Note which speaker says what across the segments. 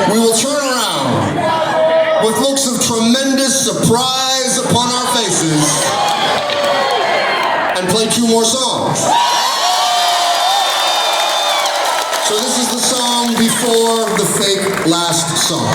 Speaker 1: we will turn around with looks of tremendous surprise upon our faces and play 2 more songs. So this is the song before the fake last song.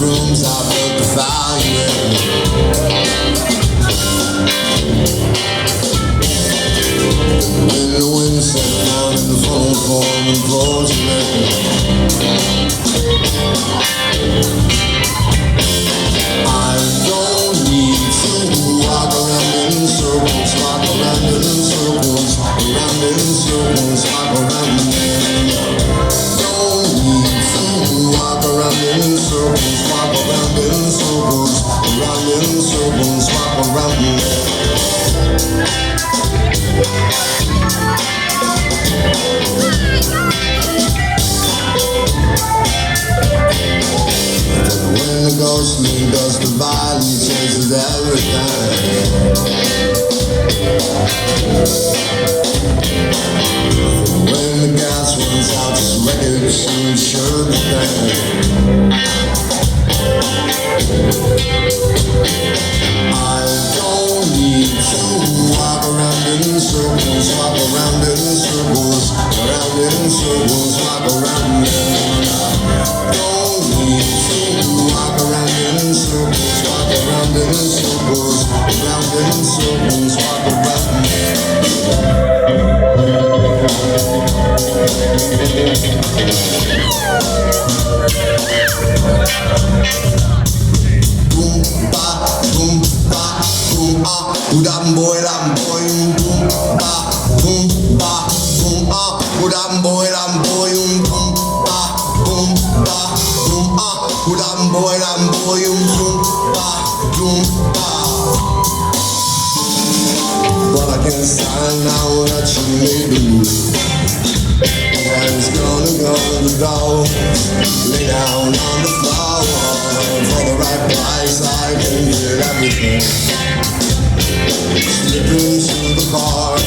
Speaker 1: Rooms I built to value. When the wind set down in the phone form and closed I don't need to walk around in circles, walk around in circles, around in circles, walk around Don't need to walk around in circles, walk around in circles, around in circles, walk around When the ghostly does the violence, chases everything. When the gas runs out, this record soon sure the thing. I don't need to walk around in circles, walk around in circles, around in circles, walk around Don't need to walk around in circles, walk around in circles, around in circles, walk around Boom ba, boom ah, udam boy, boom ba, boom ah, udam boy, boom ba, boom ah, udam boy, boom ba. But I can't stand now that you made the move. And it's gonna go to the door, lay down on the floor. For the right price I can get everything. Slip into the car,